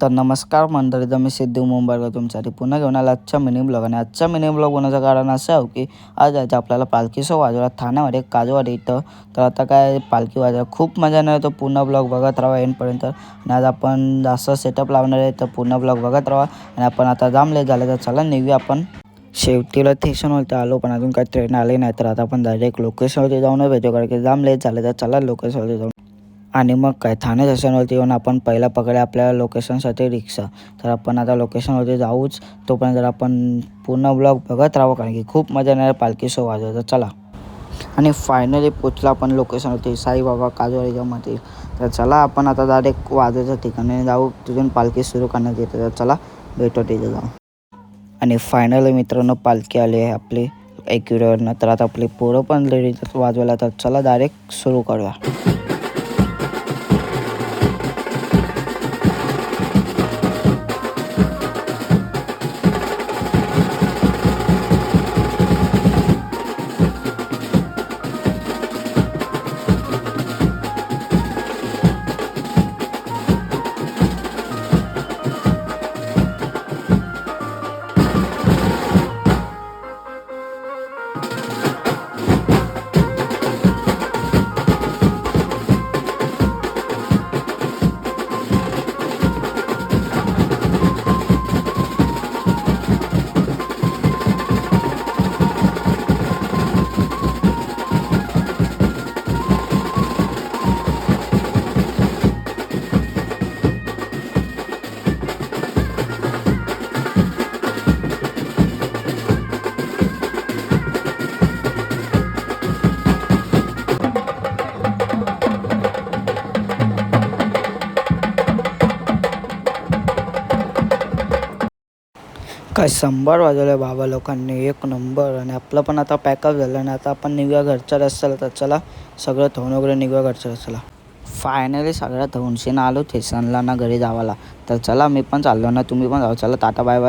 तर नमस्कार मंडळी, तर मी सिद्धू मुंबईकर तुमच्यासाठी पुन्हा घेऊन आला आजच्या मिनी ब्लॉग. आणि आजचा मिनी ब्लॉग होण्याचं कारण असं आहे की आज जायचं आपल्याला पालखी शो वाजवायला ठाण्यामध्ये काजवाडी इथं. तर आता काय पालखी वाजवायला खूप मजा येणार आहे, तर पूर्ण ब्लॉग बघत राहा एंडपर्यंत. आणि आज आपण जास्त सेटअप लावणार आहे, तर पूर्ण ब्लॉग बघत राहा. आणि आपण आता जाम लेट झालं, तर चला निघूया आपण. शेवटीला स्टेशनवरती आलो, पण अजून काही ट्रेन आली नाही. तर आता आपण डायरेक्ट लोकेशनवरती जाऊनच भेटू, कारण की जाम लेट झालं. तर चला लोकेशनवरती जाऊन आणि मग काय ठाणे स्टेशनवरती येऊन आपण पहिला पकडूया आपल्या लोकेशनसाठी रिक्षा. तर आपण आता लोकेशनवरती जाऊच, तोपर्यंत जर आपण पूर्ण ब्लॉग बघत राहावं, कारण की खूप मजा येणार पालखी शो वाजवायचा. चला. आणि फायनली पोचला आपण लोकेशनवरती साईबाबा काजवाडीच्या मध्ये. तर चला आपण आता डायरेक्ट वाजवायच्या ठिकाणी जाऊ, तिथून पालखी सुरू करण्यात येते. तर चला भेटू तिथे जाऊन. आणि फायनली मित्रांनो पालखी आली आहे आपली एकविरेवरनं. तर आता आपली पोरं पण लेडीज वाजवायला. तर चला डायरेक्ट सुरू करूया. काय संभार वाजवलं आहे बाबा लोकांनी, एक नंबर. आणि आपलं पण आता पॅकअप झालं आणि आता आपण निघूया घरच्या रस्त्याला. तर चला सगळं धुवून वगैरे निघूया घरच्या रस्त्याला. फायनली सगळ्या धुवूनशीनं आलो स्टेशनला ना घरी जावाला. तर चला मी पण चाललो ना, तुम्ही पण जाऊ. चला टाटा बाय बाय.